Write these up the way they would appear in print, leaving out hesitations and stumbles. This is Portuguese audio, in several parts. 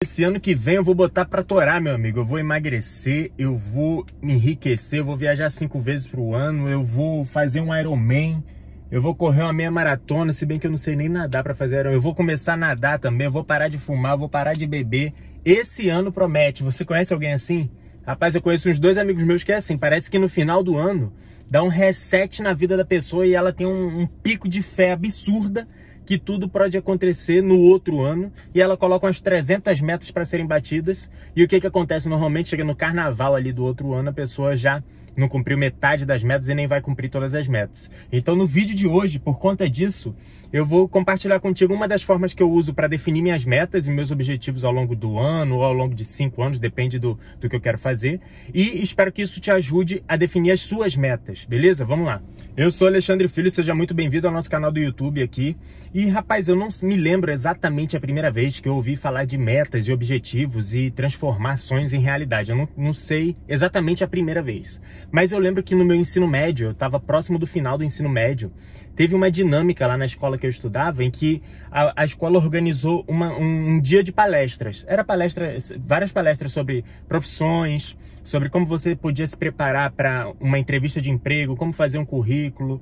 Esse ano que vem eu vou botar pra torar, meu amigo. Eu vou emagrecer, eu vou me enriquecer, eu vou viajar 5 vezes pro ano, eu vou fazer um Ironman, eu vou correr uma meia maratona, se bem que eu não sei nem nadar pra fazer Ironman. Eu vou começar a nadar também, eu vou parar de fumar, eu vou parar de beber. Esse ano promete. Você conhece alguém assim? Rapaz, eu conheço uns 2 amigos meus que é assim. Parece que no final do ano dá um reset na vida da pessoa e ela tem um pico de fé absurda que tudo pode acontecer no outro ano, e ela coloca umas 300 metas para serem batidas, e o que acontece normalmente? Chega no carnaval ali do outro ano, a pessoa já não cumpriu metade das metas e nem vai cumprir todas as metas. Então no vídeo de hoje, por conta disso, eu vou compartilhar contigo uma das formas que eu uso para definir minhas metas e meus objetivos ao longo do ano ou ao longo de 5 anos, depende do que eu quero fazer, e espero que isso te ajude a definir as suas metas, beleza? Vamos lá. Eu sou Alexandre Filho, seja muito bem-vindo ao nosso canal do YouTube aqui. E rapaz, eu não me lembro exatamente a primeira vez que eu ouvi falar de metas e objetivos e transformar sonhos em realidade. Eu não sei exatamente a primeira vez. Mas eu lembro que no meu ensino médio, eu estava próximo do final do ensino médio, teve uma dinâmica lá na escola que eu estudava em que a escola organizou um dia de palestras. Era várias palestras sobre profissões, sobre como você podia se preparar para uma entrevista de emprego, como fazer um currículo,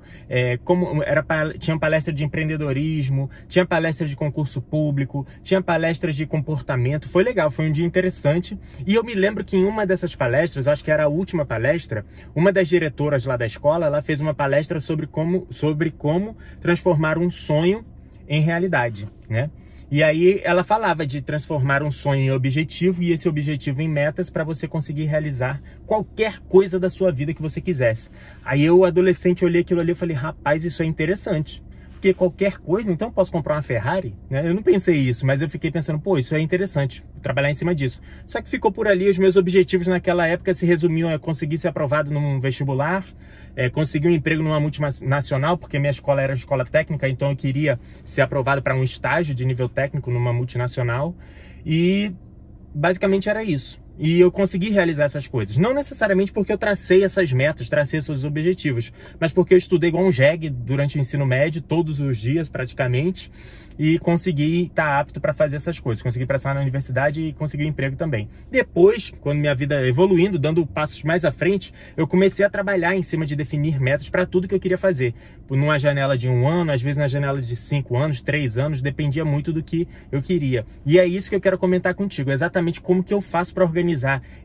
tinha palestra de empreendedorismo, tinha palestra de concurso público, tinha palestras de comportamento. Foi legal, foi um dia interessante. E eu me lembro que em uma dessas palestras, acho que era a última palestra, uma das diretoras lá da escola, ela fez uma palestra sobre como transformar um sonho em realidade, né? E aí ela falava de transformar um sonho em objetivo e esse objetivo em metas para você conseguir realizar qualquer coisa da sua vida que você quisesse. Aí eu, adolescente, olhei aquilo ali e falei, rapaz, isso é interessante. Porque qualquer coisa, então eu posso comprar uma Ferrari? Né? Eu não pensei isso, mas eu fiquei pensando, pô, isso é interessante, trabalhar em cima disso. Só que ficou por ali, os meus objetivos naquela época se resumiam a conseguir ser aprovado num vestibular, conseguir um emprego numa multinacional, porque minha escola era escola técnica, então eu queria ser aprovado para um estágio de nível técnico numa multinacional, e basicamente era isso. E eu consegui realizar essas coisas. Não necessariamente porque eu tracei essas metas, tracei esses objetivos, mas porque eu estudei igual um jegue durante o ensino médio, todos os dias praticamente, e consegui estar apto para fazer essas coisas. Consegui passar na universidade e consegui um emprego também. Depois, quando minha vida evoluindo, dando passos mais à frente, eu comecei a trabalhar em cima de definir metas para tudo que eu queria fazer. Numa janela de 1 ano, às vezes na janela de 5 anos, 3 anos, dependia muito do que eu queria. E é isso que eu quero comentar contigo, exatamente como que eu faço para organizar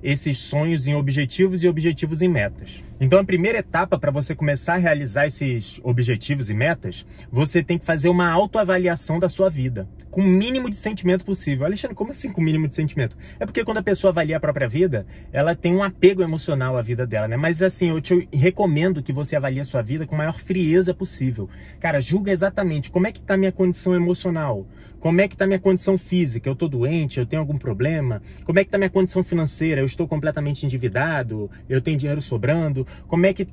esses sonhos em objetivos e objetivos em metas. Então a primeira etapa para você começar a realizar esses objetivos e metas, você tem que fazer uma autoavaliação da sua vida, com o mínimo de sentimento possível. Alexandre, como assim com o mínimo de sentimento? É porque quando a pessoa avalia a própria vida, ela tem um apego emocional à vida dela, né? Mas assim, eu te recomendo que você avalie a sua vida com a maior frieza possível. Cara, julga exatamente como é que está a minha condição emocional, como é que está a minha condição física, eu estou doente, eu tenho algum problema, como é que está a minha condição financeira, eu estou completamente endividado, eu tenho dinheiro sobrando, como é que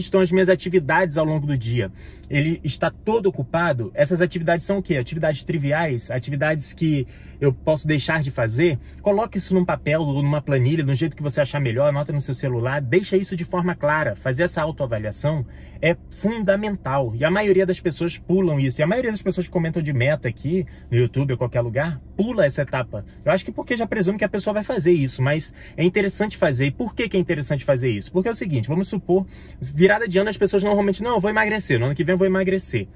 estão as minhas atividades ao longo do dia? Ele está todo ocupado? Essas atividades são o quê? Atividades triviais, atividades que eu posso deixar de fazer? Coloque isso num papel ou numa planilha, do jeito que você achar melhor, anota no seu celular, deixa isso de forma clara. Fazer essa autoavaliação é fundamental, e a maioria das pessoas pulam isso, e a maioria das pessoas que comentam de meta aqui no YouTube ou qualquer lugar, pula essa etapa. Eu acho que porque já presume que a pessoa vai fazer isso, mas é interessante fazer. E por que é interessante fazer isso? Porque é o seguinte, vamos supor, virada de ano as pessoas normalmente, não, eu vou emagrecer, no ano que vem eu vou emagrecer.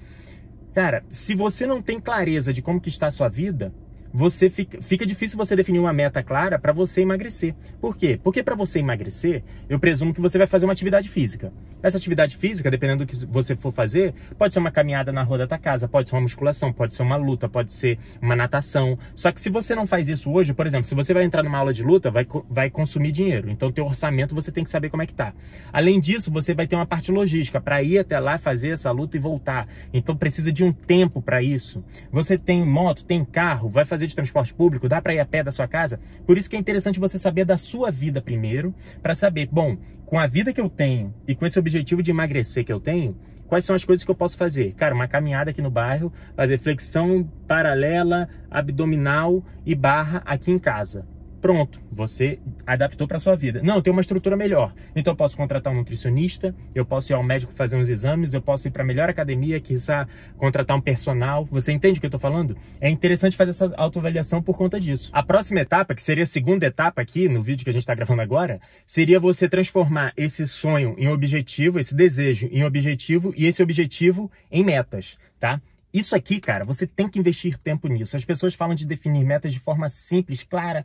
Cara, se você não tem clareza de como que está a sua vida, fica difícil você definir uma meta clara para você emagrecer. Por quê? Porque para você emagrecer, eu presumo que você vai fazer uma atividade física. Essa atividade física, dependendo do que você for fazer, pode ser uma caminhada na rua da tua casa, pode ser uma musculação, pode ser uma luta, pode ser uma natação. Só que se você não faz isso hoje, por exemplo, se você vai entrar numa aula de luta, vai consumir dinheiro. Então, teu orçamento você tem que saber como é que tá. Além disso, você vai ter uma parte logística para ir até lá, fazer essa luta e voltar. Então, precisa de um tempo para isso. Você tem moto, tem carro, vai fazer de transporte público, dá para ir a pé da sua casa? Por isso que é interessante você saber da sua vida primeiro, para saber, bom, com a vida que eu tenho e com esse objetivo de emagrecer que eu tenho, quais são as coisas que eu posso fazer? Cara, uma caminhada aqui no bairro, fazer flexão paralela, abdominal e barra aqui em casa. Pronto, você adaptou para sua vida. Não, eu tenho uma estrutura melhor. Então eu posso contratar um nutricionista, eu posso ir ao médico fazer uns exames, eu posso ir para a melhor academia, quiçá contratar um personal. Você entende o que eu tô falando? É interessante fazer essa autoavaliação por conta disso. A próxima etapa, que seria a segunda etapa aqui no vídeo que a gente está gravando agora, seria você transformar esse sonho em objetivo, esse desejo em objetivo e esse objetivo em metas, tá? Isso aqui, cara, você tem que investir tempo nisso. As pessoas falam de definir metas de forma simples, clara,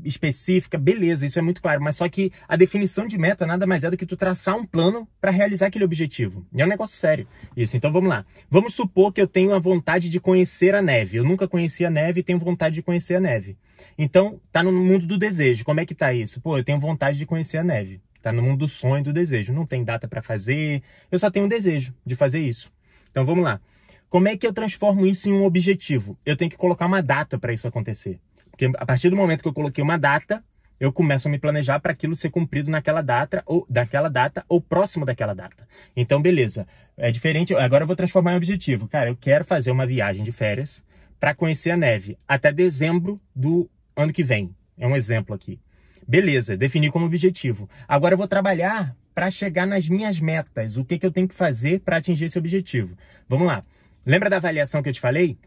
específica, beleza, isso é muito claro. Mas só que a definição de meta nada mais é do que tu traçar um plano para realizar aquele objetivo. E é um negócio sério isso. Então vamos lá. Vamos supor que eu tenho a vontade de conhecer a neve. Eu nunca conheci a neve e tenho vontade de conhecer a neve. Então, tá no mundo do desejo. Como é que tá isso? Pô, eu tenho vontade de conhecer a neve. Tá no mundo do sonho e do desejo. Não tem data para fazer, eu só tenho um desejo de fazer isso. Então vamos lá. Como é que eu transformo isso em um objetivo? Eu tenho que colocar uma data para isso acontecer. Porque a partir do momento que eu coloquei uma data, eu começo a me planejar para aquilo ser cumprido naquela data ou próximo daquela data. Então, beleza. É diferente. Agora eu vou transformar em objetivo. Cara, eu quero fazer uma viagem de férias para conhecer a neve até dezembro do ano que vem. É um exemplo aqui. Beleza, defini como objetivo. Agora eu vou trabalhar para chegar nas minhas metas. O que eu tenho que fazer para atingir esse objetivo? Vamos lá. Lembra da avaliação que eu te falei?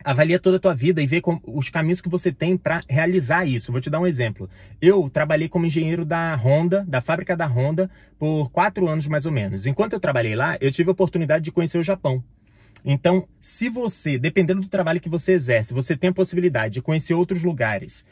Avalia toda a tua vida e vê os caminhos que você tem para realizar isso. Vou te dar um exemplo. Eu trabalhei como engenheiro da Honda, da fábrica da Honda, por 4 anos mais ou menos. Enquanto eu trabalhei lá, eu tive a oportunidade de conhecer o Japão. Então, se você, dependendo do trabalho que você exerce, você tem a possibilidade de conhecer outros lugares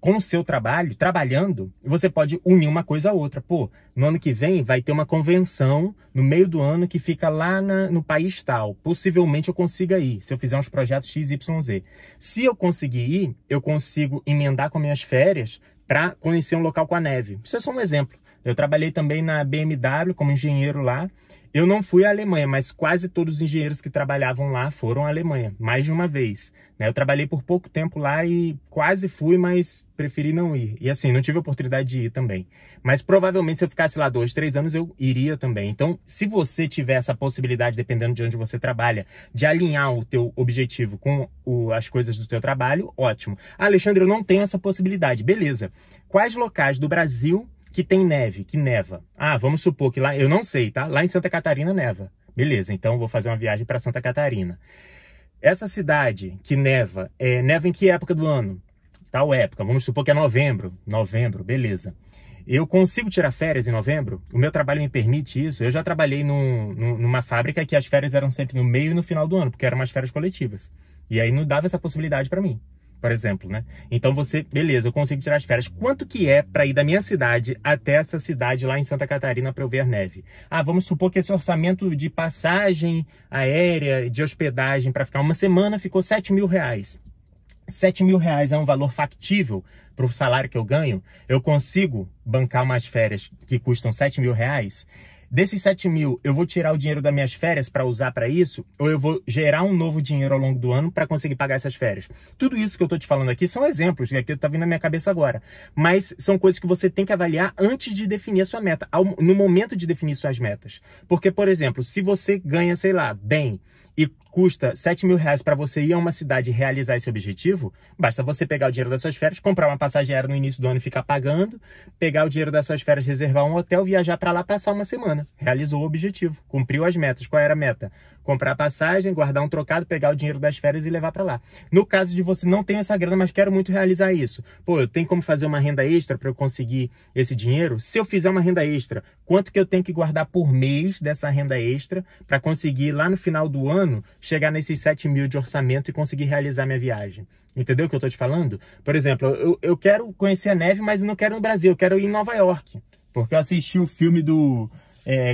com o seu trabalho, trabalhando, você pode unir uma coisa a outra. Pô, no ano que vem vai ter uma convenção no meio do ano que fica lá no país tal. Possivelmente eu consiga ir, se eu fizer uns projetos XYZ. Se eu conseguir ir, eu consigo emendar com minhas férias para conhecer um local com a neve. Isso é só um exemplo. Eu trabalhei também na BMW como engenheiro lá. Eu não fui à Alemanha, mas quase todos os engenheiros que trabalhavam lá foram à Alemanha, mais de uma vez. Eu trabalhei por pouco tempo lá e quase fui, mas preferi não ir. E assim, não tive a oportunidade de ir também. Mas provavelmente se eu ficasse lá 2, 3 anos, eu iria também. Então, se você tiver essa possibilidade, dependendo de onde você trabalha, de alinhar o teu objetivo com as coisas do teu trabalho, ótimo. Ah, Alexandre, eu não tenho essa possibilidade. Beleza. Quais locais do Brasil que tem neve, que neva? Ah, vamos supor que lá, eu não sei, tá? Lá em Santa Catarina neva. Beleza, então vou fazer uma viagem para Santa Catarina. Essa cidade que neva, neva em que época do ano? Tal época, vamos supor que é novembro. Novembro, beleza. Eu consigo tirar férias em novembro? O meu trabalho me permite isso? Eu já trabalhei numa fábrica que as férias eram sempre no meio e no final do ano, porque eram umas férias coletivas. E aí não dava essa possibilidade para mim, por exemplo, né? Então beleza, eu consigo tirar as férias. Quanto que é para ir da minha cidade até essa cidade lá em Santa Catarina para eu ver neve? Ah, vamos supor que esse orçamento de passagem aérea, de hospedagem para ficar uma semana ficou R$7.000. R$7.000 é um valor factível para o salário que eu ganho? Eu consigo bancar umas férias que custam R$7.000? Desses 7.000, eu vou tirar o dinheiro das minhas férias para usar para isso? Ou eu vou gerar um novo dinheiro ao longo do ano para conseguir pagar essas férias? Tudo isso que eu estou te falando aqui são exemplos, que está vindo na minha cabeça agora. Mas são coisas que você tem que avaliar antes de definir a sua meta, no momento de definir suas metas. Porque, por exemplo, se você ganha, sei lá, bem, e custa R$7.000 para você ir a uma cidade e realizar esse objetivo, basta você pegar o dinheiro das suas férias, comprar uma passagem aérea no início do ano e ficar pagando, pegar o dinheiro das suas férias, reservar um hotel, viajar para lá, passar uma semana. Realizou o objetivo, cumpriu as metas. Qual era a meta? Comprar a passagem, guardar um trocado, pegar o dinheiro das férias e levar para lá. No caso de você não ter essa grana, mas quero muito realizar isso. Pô, eu tenho como fazer uma renda extra para eu conseguir esse dinheiro? Se eu fizer uma renda extra, quanto que eu tenho que guardar por mês dessa renda extra para conseguir lá no final do ano chegar nesses 7.000 de orçamento e conseguir realizar minha viagem? Entendeu o que eu tô te falando? Por exemplo, eu quero conhecer a neve, mas não quero no Brasil, eu quero ir em Nova York. Porque eu assisti o filme do...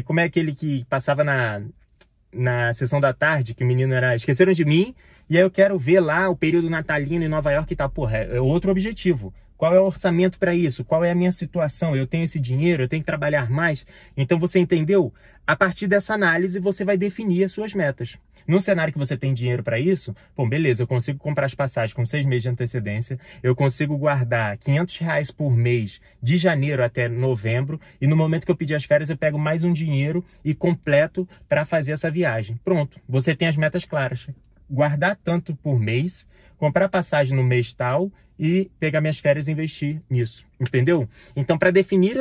como é aquele que passava na sessão da tarde, que o menino era Esqueceram de Mim, e aí eu quero ver lá o período natalino em Nova York e tal. Porra, é outro objetivo. Qual é o orçamento para isso? Qual é a minha situação? Eu tenho esse dinheiro? Eu tenho que trabalhar mais? Então você entendeu? A partir dessa análise você vai definir as suas metas. Num cenário que você tem dinheiro para isso, bom, beleza, eu consigo comprar as passagens com 6 meses de antecedência, eu consigo guardar R$500 por mês de janeiro até novembro, e no momento que eu pedir as férias eu pego mais um dinheiro e completo para fazer essa viagem. Pronto, você tem as metas claras. guardar tanto por mês, comprar passagem no mês tal e pegar minhas férias e investir nisso, entendeu? Então, para definir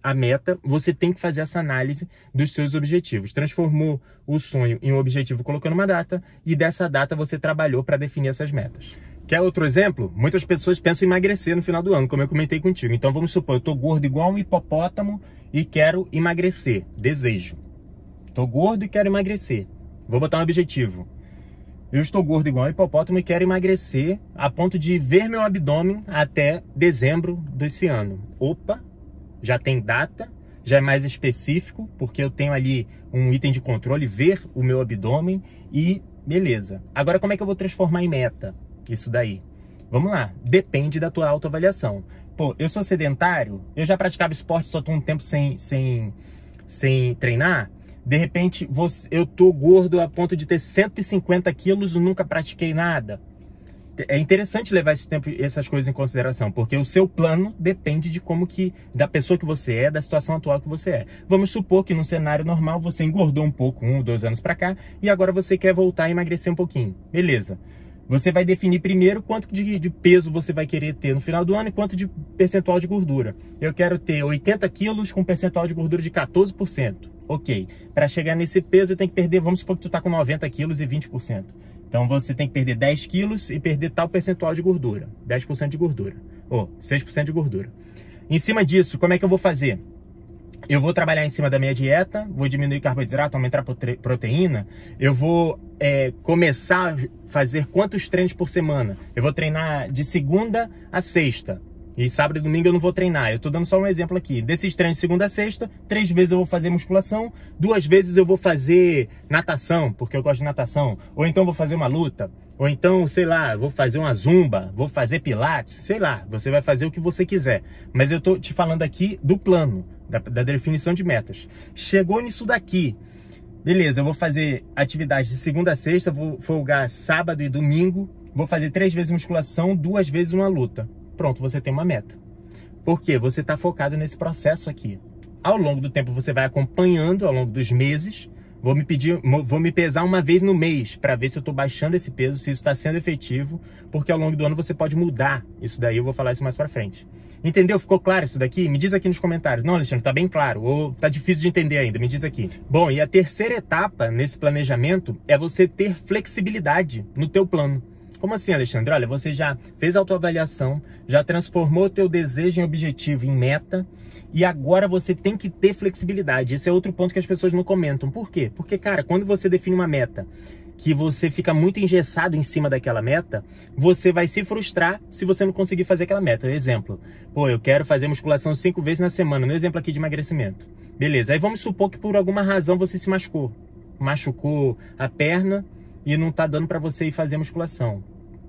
a meta, você tem que fazer essa análise dos seus objetivos. Transformou o sonho em um objetivo colocando uma data e dessa data você trabalhou para definir essas metas. Quer outro exemplo? Muitas pessoas pensam em emagrecer no final do ano, como eu comentei contigo. Então, vamos supor, eu estou gordo igual um hipopótamo e quero emagrecer. Desejo. Estou gordo e quero emagrecer. Vou botar um objetivo. Eu estou gordo igual um hipopótamo e quero emagrecer a ponto de ver meu abdômen até dezembro desse ano. Opa, já tem data, já é mais específico, porque eu tenho ali um item de controle, ver o meu abdômen e beleza. Agora, como é que eu vou transformar em meta isso daí? Vamos lá, depende da tua autoavaliação. Pô, eu sou sedentário, eu já praticava esporte, só estou um tempo sem treinar. De repente, eu tô gordo a ponto de ter 150 quilos e nunca pratiquei nada. É interessante levar essas coisas em consideração, porque o seu plano depende de da pessoa que você é, da situação atual que você é. Vamos supor que num cenário normal você engordou um pouco, 1 ou 2 anos para cá, e agora você quer voltar a emagrecer um pouquinho. Beleza. Você vai definir primeiro quanto de peso você vai querer ter no final do ano e quanto de percentual de gordura. Eu quero ter 80 quilos com percentual de gordura de 14%. Ok. Para chegar nesse peso eu tenho que perder, vamos supor que tu tá com 90 quilos e 20%. Então você tem que perder 10 quilos e perder tal percentual de gordura. 10% de gordura. Ou 6% de gordura. Em cima disso, como é que eu vou fazer? Eu vou trabalhar em cima da minha dieta, vou diminuir carboidrato, aumentar proteína. Eu vou começar a fazer quantos treinos por semana? Eu vou treinar de segunda a sexta. E sábado e domingo eu não vou treinar. Eu tô dando só um exemplo aqui. Desses treinos de segunda a sexta, 3 vezes eu vou fazer musculação, 2 vezes eu vou fazer natação, porque eu gosto de natação. Ou então vou fazer uma luta. Ou então, sei lá, vou fazer uma zumba, vou fazer pilates, sei lá. Você vai fazer o que você quiser. Mas eu tô te falando aqui do plano, da definição de metas. Chegou nisso daqui. Beleza, eu vou fazer atividades de segunda a sexta, vou folgar sábado e domingo, vou fazer 3 vezes musculação, 2 vezes uma luta. Pronto, você tem uma meta. Por quê? Você está focado nesse processo aqui. Ao longo do tempo você vai acompanhando, ao longo dos meses, vou me pesar uma vez no mês para ver se eu estou baixando esse peso, se isso está sendo efetivo, porque ao longo do ano você pode mudar isso daí, eu vou falar isso mais para frente. Entendeu? Ficou claro isso daqui? Me diz aqui nos comentários. Não, Alexandre, tá bem claro, ou tá difícil de entender ainda, me diz aqui. Bom, e a terceira etapa nesse planejamento é você ter flexibilidade no teu plano. Como assim, Alexandre? Olha, você já fez autoavaliação, já transformou o teu desejo em objetivo, em meta, e agora você tem que ter flexibilidade. Esse é outro ponto que as pessoas não comentam. Por quê? Porque, cara, quando você define uma meta que você fica muito engessado em cima daquela meta, você vai se frustrar se você não conseguir fazer aquela meta. Exemplo, pô, eu quero fazer musculação 5 vezes na semana, no exemplo aqui de emagrecimento. Beleza, aí vamos supor que por alguma razão você se machucou a perna e não tá dando para você ir fazer musculação.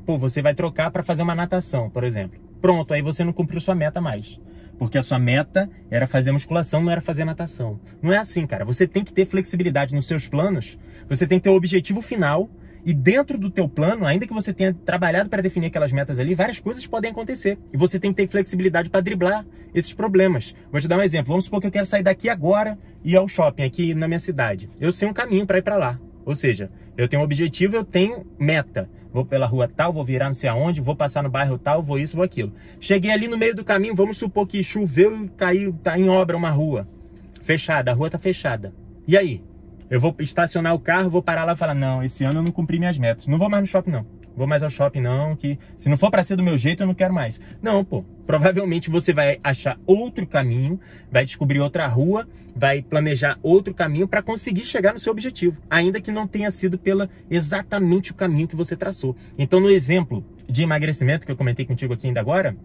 Pô, você vai trocar para fazer uma natação, por exemplo. Pronto, aí você não cumpriu sua meta mais. Porque a sua meta era fazer musculação, não era fazer natação. Não é assim, cara. Você tem que ter flexibilidade nos seus planos. Você tem que ter o objetivo final. E dentro do teu plano, ainda que você tenha trabalhado para definir aquelas metas ali, várias coisas podem acontecer. E você tem que ter flexibilidade para driblar esses problemas. Vou te dar um exemplo. Vamos supor que eu quero sair daqui agora e ir ao shopping aqui na minha cidade. Eu sei um caminho para ir para lá. Ou seja, eu tenho um objetivo, eu tenho meta. Vou pela rua tal, vou virar não sei aonde, vou passar no bairro tal, vou isso, vou aquilo. Cheguei ali no meio do caminho, vamos supor que choveu e caiu, tá em obra uma rua. Fechada, a rua tá fechada. E aí? Eu vou estacionar o carro, vou parar lá e falar, não, esse ano eu não cumpri minhas metas. Não vou mais no shopping, não. Vou mais ao shopping, não, que se não for para ser do meu jeito, eu não quero mais. Não, pô. Provavelmente você vai achar outro caminho, vai descobrir outra rua, vai planejar outro caminho para conseguir chegar no seu objetivo, ainda que não tenha sido exatamente o caminho que você traçou. Então, no exemplo de emagrecimento que eu comentei contigo aqui ainda agora,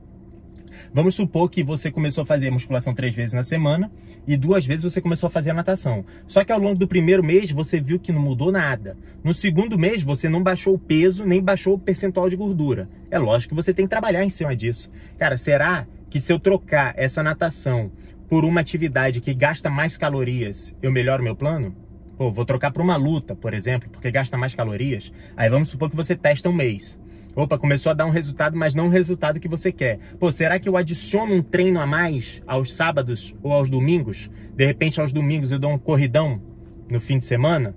vamos supor que você começou a fazer musculação 3 vezes na semana e 2 vezes você começou a fazer a natação. Só que ao longo do primeiro mês você viu que não mudou nada. No segundo mês você não baixou o peso, nem baixou o percentual de gordura. É lógico que você tem que trabalhar em cima disso. Cara, será que se eu trocar essa natação por uma atividade que gasta mais calorias, eu melhoro meu plano? Pô, vou trocar por uma luta, por exemplo, porque gasta mais calorias. Aí vamos supor que você testa um mês. Opa, começou a dar um resultado, mas não o resultado que você quer. Pô, será que eu adiciono um treino a mais aos sábados ou aos domingos? De repente, aos domingos eu dou um corridão no fim de semana?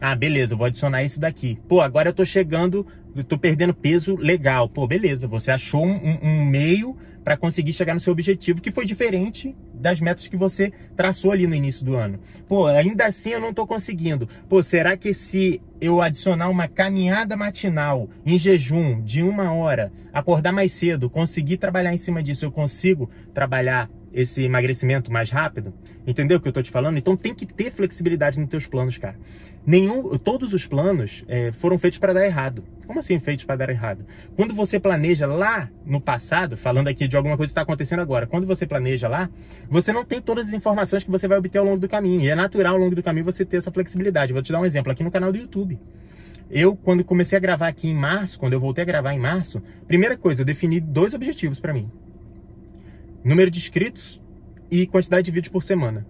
Ah, beleza, eu vou adicionar isso daqui. Pô, agora eu tô chegando, eu tô perdendo peso legal. Pô, beleza, você achou um meio para conseguir chegar no seu objetivo, que foi diferente das metas que você traçou ali no início do ano. Pô, ainda assim eu não tô conseguindo. Pô, será que se eu adicionar uma caminhada matinal em jejum de 1 hora, acordar mais cedo, conseguir trabalhar em cima disso, eu consigo trabalhar esse emagrecimento mais rápido? Entendeu o que eu tô te falando? Então tem que ter flexibilidade nos teus planos, cara. Todos os planos foram feitos para dar errado. Como assim feitos para dar errado? Quando você planeja lá no passado, falando aqui de alguma coisa que está acontecendo agora, quando você planeja lá, você não tem todas as informações que você vai obter ao longo do caminho. E é natural ao longo do caminho você ter essa flexibilidade. Vou te dar um exemplo aqui no canal do YouTube. Eu, quando comecei a gravar aqui em março, quando eu voltei a gravar em março, primeira coisa, eu defini 2 objetivos para mim. Número de inscritos e quantidade de vídeos por semana.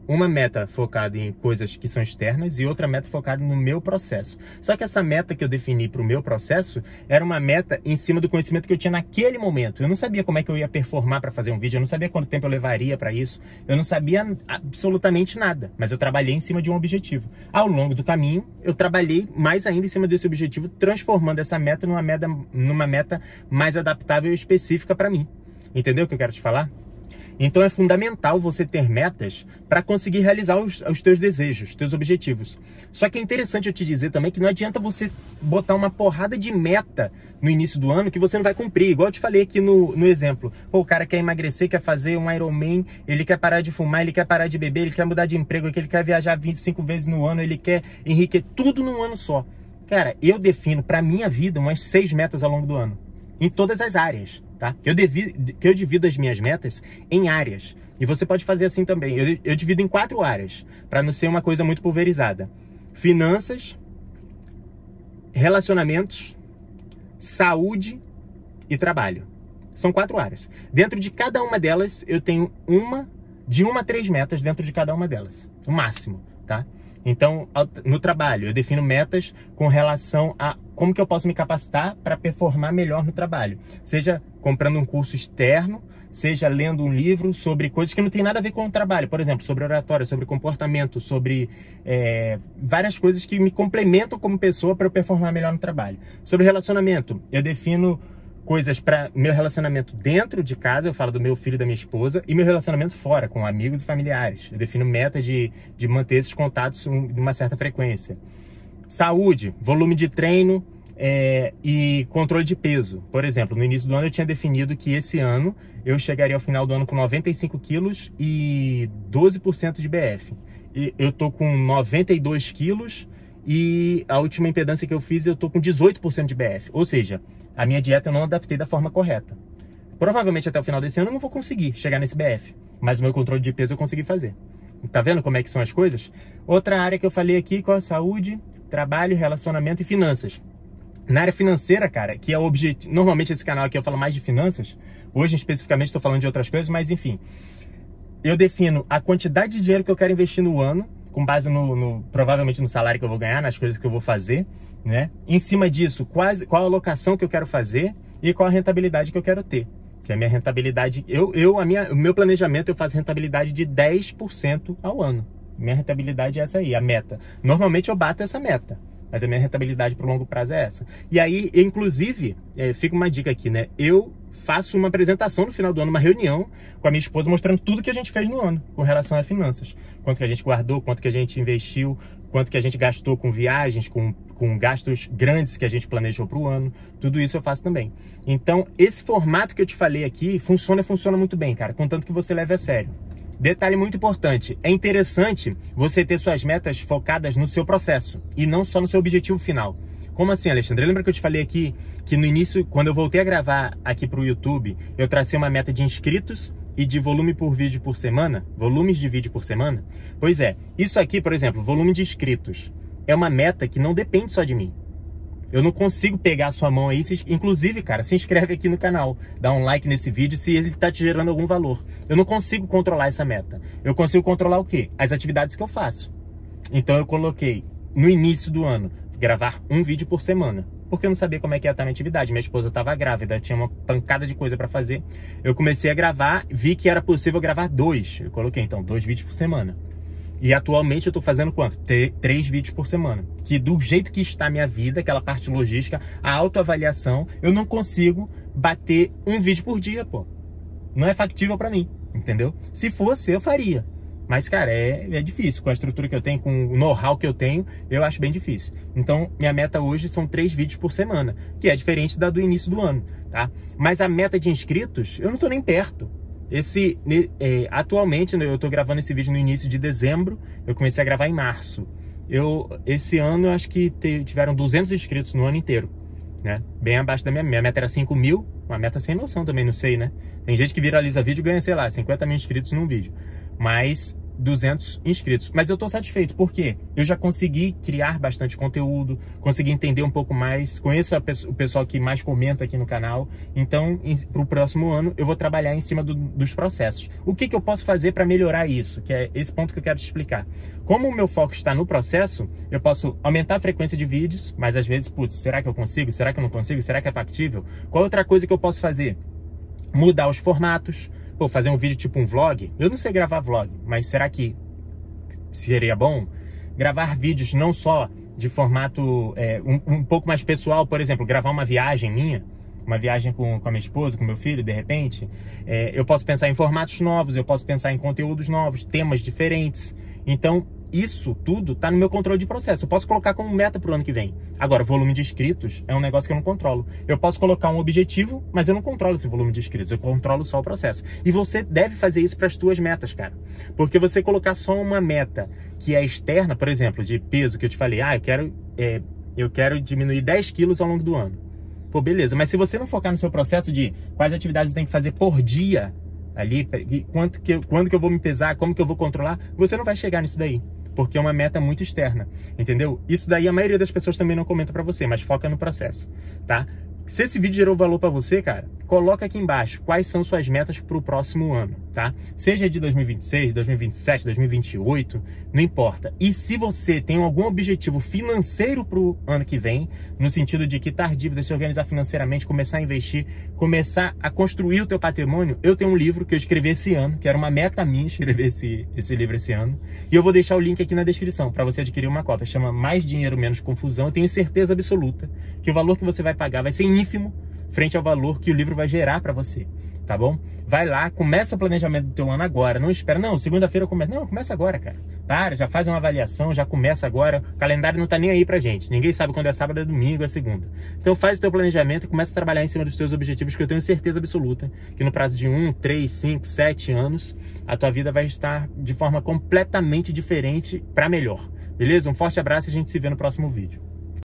Uma meta focada em coisas que são externas e outra meta focada no meu processo. Só que essa meta que eu defini para o meu processo era uma meta em cima do conhecimento que eu tinha naquele momento. Eu não sabia como é que eu ia performar para fazer um vídeo, eu não sabia quanto tempo eu levaria para isso, eu não sabia absolutamente nada, mas eu trabalhei em cima de um objetivo. Ao longo do caminho, eu trabalhei mais ainda em cima desse objetivo, transformando essa meta numa meta mais adaptável e específica para mim. Entendeu o que eu quero te falar? Então é fundamental você ter metas para conseguir realizar os teus desejos, teus objetivos. Só que é interessante eu te dizer também que não adianta você botar uma porrada de meta no início do ano que você não vai cumprir. Igual eu te falei aqui no exemplo. Pô, o cara quer emagrecer, quer fazer um Ironman, ele quer parar de fumar, ele quer parar de beber, ele quer mudar de emprego, ele quer viajar 25 vezes no ano, ele quer enriquecer tudo num ano só. Cara, eu defino para minha vida umas 6 metas ao longo do ano. Em todas as áreas, tá? Eu divido as minhas metas em áreas. E você pode fazer assim também. Eu divido em 4 áreas, para não ser uma coisa muito pulverizada. Finanças, relacionamentos, saúde e trabalho. São 4 áreas. Dentro de cada uma delas, eu tenho de 1 a 3 metas dentro de cada uma delas. O máximo, tá? Então, no trabalho, eu defino metas com relação a como que eu posso me capacitar para performar melhor no trabalho. Seja comprando um curso externo, seja lendo um livro sobre coisas que não tem nada a ver com o trabalho. Por exemplo, sobre oratória, sobre comportamento, sobre várias coisas que me complementam como pessoa para eu performar melhor no trabalho. Sobre relacionamento, eu defino coisas para meu relacionamento dentro de casa, eu falo do meu filho e da minha esposa, e meu relacionamento fora, com amigos e familiares. Eu defino metas de manter esses contatos de uma certa frequência. Saúde, volume de treino e controle de peso. Por exemplo, no início do ano eu tinha definido que esse ano eu chegaria ao final do ano com 95 quilos e 12% de BF. E eu tô com 92 quilos e a última impedância que eu fiz eu tô com 18% de BF. Ou seja, a minha dieta eu não adaptei da forma correta. Provavelmente até o final desse ano eu não vou conseguir chegar nesse BF, mas o meu controle de peso eu consegui fazer. Tá vendo como é que são as coisas? Outra área que eu falei aqui com a saúde, trabalho, relacionamento e finanças. Na área financeira, cara, que é o objetivo... Normalmente esse canal aqui eu falo mais de finanças. Hoje especificamente estou falando de outras coisas, mas enfim. Eu defino a quantidade de dinheiro que eu quero investir no ano, com base provavelmente no salário que eu vou ganhar, nas coisas que eu vou fazer, né? Em cima disso, qual a alocação que eu quero fazer e qual a rentabilidade que eu quero ter. Que a minha rentabilidade, o meu planejamento, eu faço rentabilidade de 10% ao ano. Minha rentabilidade é essa aí, a meta. Normalmente eu bato essa meta, mas a minha rentabilidade para o longo prazo é essa. E aí, inclusive, fica uma dica aqui, né? Eu faço uma apresentação no final do ano, uma reunião com a minha esposa, mostrando tudo que a gente fez no ano com relação a finanças. Quanto que a gente guardou, quanto que a gente investiu, quanto que a gente gastou com viagens, com gastos grandes que a gente planejou para o ano. Tudo isso eu faço também. Então, esse formato que eu te falei aqui funciona muito bem, cara, contanto que você leve a sério. Detalhe muito importante, é interessante você ter suas metas focadas no seu processo e não só no seu objetivo final. Como assim, Alexandre? Lembra que eu te falei aqui que no início, quando eu voltei a gravar aqui para o YouTube, eu tracei uma meta de inscritos e de volume por vídeo por semana? Volumes de vídeo por semana? Pois é, isso aqui, por exemplo, volume de inscritos, é uma meta que não depende só de mim. Eu não consigo pegar a sua mão aí, inclusive, cara, se inscreve aqui no canal, dá um like nesse vídeo se ele está te gerando algum valor. Eu não consigo controlar essa meta. Eu consigo controlar o quê? As atividades que eu faço. Então eu coloquei, no início do ano, gravar um vídeo por semana, porque eu não sabia como é que ia estar a minha atividade. Minha esposa estava grávida, tinha uma pancada de coisa para fazer. Eu comecei a gravar, vi que era possível gravar 2. Eu coloquei, então, 2 vídeos por semana. E atualmente eu tô fazendo quanto? 3 vídeos por semana. Que do jeito que está a minha vida, aquela parte logística, a autoavaliação, eu não consigo bater um vídeo por dia, pô. Não é factível pra mim, entendeu? Se fosse, eu faria. Mas, cara, é difícil. Com a estrutura que eu tenho, com o know-how que eu tenho, eu acho bem difícil. Então, minha meta hoje são 3 vídeos por semana, que é diferente da do início do ano, tá? Mas a meta de inscritos, eu não tô nem perto. Atualmente, eu tô gravando esse vídeo no início de dezembro, eu comecei a gravar em março. Esse ano, eu acho que tiveram 200 inscritos no ano inteiro, né? Bem abaixo da minha meta era 5 mil, uma meta sem noção também, não sei, né? Tem gente que viraliza vídeo e ganha, sei lá, 50 mil inscritos num vídeo. Mas 200 inscritos. Mas eu tô satisfeito, porque eu já consegui criar bastante conteúdo, consegui entender um pouco mais, conheço o pessoal que mais comenta aqui no canal, então pro próximo ano eu vou trabalhar em cima dos processos. O que eu posso fazer para melhorar isso? Que é esse ponto que eu quero te explicar. Como o meu foco está no processo, eu posso aumentar a frequência de vídeos, mas às vezes, putz, será que eu consigo? Será que eu não consigo? Será que é factível? Qual outra coisa que eu posso fazer? Mudar os formatos. Pô, fazer um vídeo tipo um vlog, eu não sei gravar vlog, mas será que seria bom? Gravar vídeos não só de formato um pouco mais pessoal, por exemplo, gravar uma viagem minha, uma viagem com a minha esposa, com meu filho, de repente, eu posso pensar em formatos novos, eu posso pensar em conteúdos novos, temas diferentes. Então, isso tudo está no meu controle de processo. Eu posso colocar como meta para o ano que vem. Agora, volume de inscritos é um negócio que eu não controlo. Eu posso colocar um objetivo, mas eu não controlo esse volume de inscritos. Eu controlo só o processo. E você deve fazer isso para as tuas metas, cara. Porque você colocar só uma meta que é externa, por exemplo, de peso, que eu te falei, eu quero diminuir 10 quilos ao longo do ano. Pô, beleza. Mas se você não focar no seu processo de quais atividades você tem que fazer por dia, ali, quando que eu vou me pesar, como que eu vou controlar, você não vai chegar nisso daí. Porque é uma meta muito externa, entendeu? Isso daí a maioria das pessoas também não comenta pra você, mas foca no processo, tá? Se esse vídeo gerou valor pra você, cara, coloca aqui embaixo quais são suas metas pro próximo ano, tá? Seja de 2026, 2027, 2028, não importa. E se você tem algum objetivo financeiro pro ano que vem, no sentido de quitar dívidas, se organizar financeiramente, começar a investir, começar a construir o teu patrimônio, eu tenho um livro que eu escrevi esse ano, que era uma meta minha escrever esse livro esse ano, e eu vou deixar o link aqui na descrição para você adquirir uma cópia. Chama Mais Dinheiro, Menos Confusão. Eu tenho certeza absoluta que o valor que você vai pagar vai ser ínfimo frente ao valor que o livro vai gerar para você, tá bom? Vai lá, começa o planejamento do teu ano agora, não espera, não, segunda-feira eu começo, não, começa agora, cara. Para, já faz uma avaliação, já começa agora, o calendário não tá nem aí pra gente, ninguém sabe quando é sábado, é domingo, é segunda. Então faz o teu planejamento e começa a trabalhar em cima dos teus objetivos, que eu tenho certeza absoluta que no prazo de 1, 3, 5, 7 anos, a tua vida vai estar de forma completamente diferente para melhor, beleza? Um forte abraço e a gente se vê no próximo vídeo.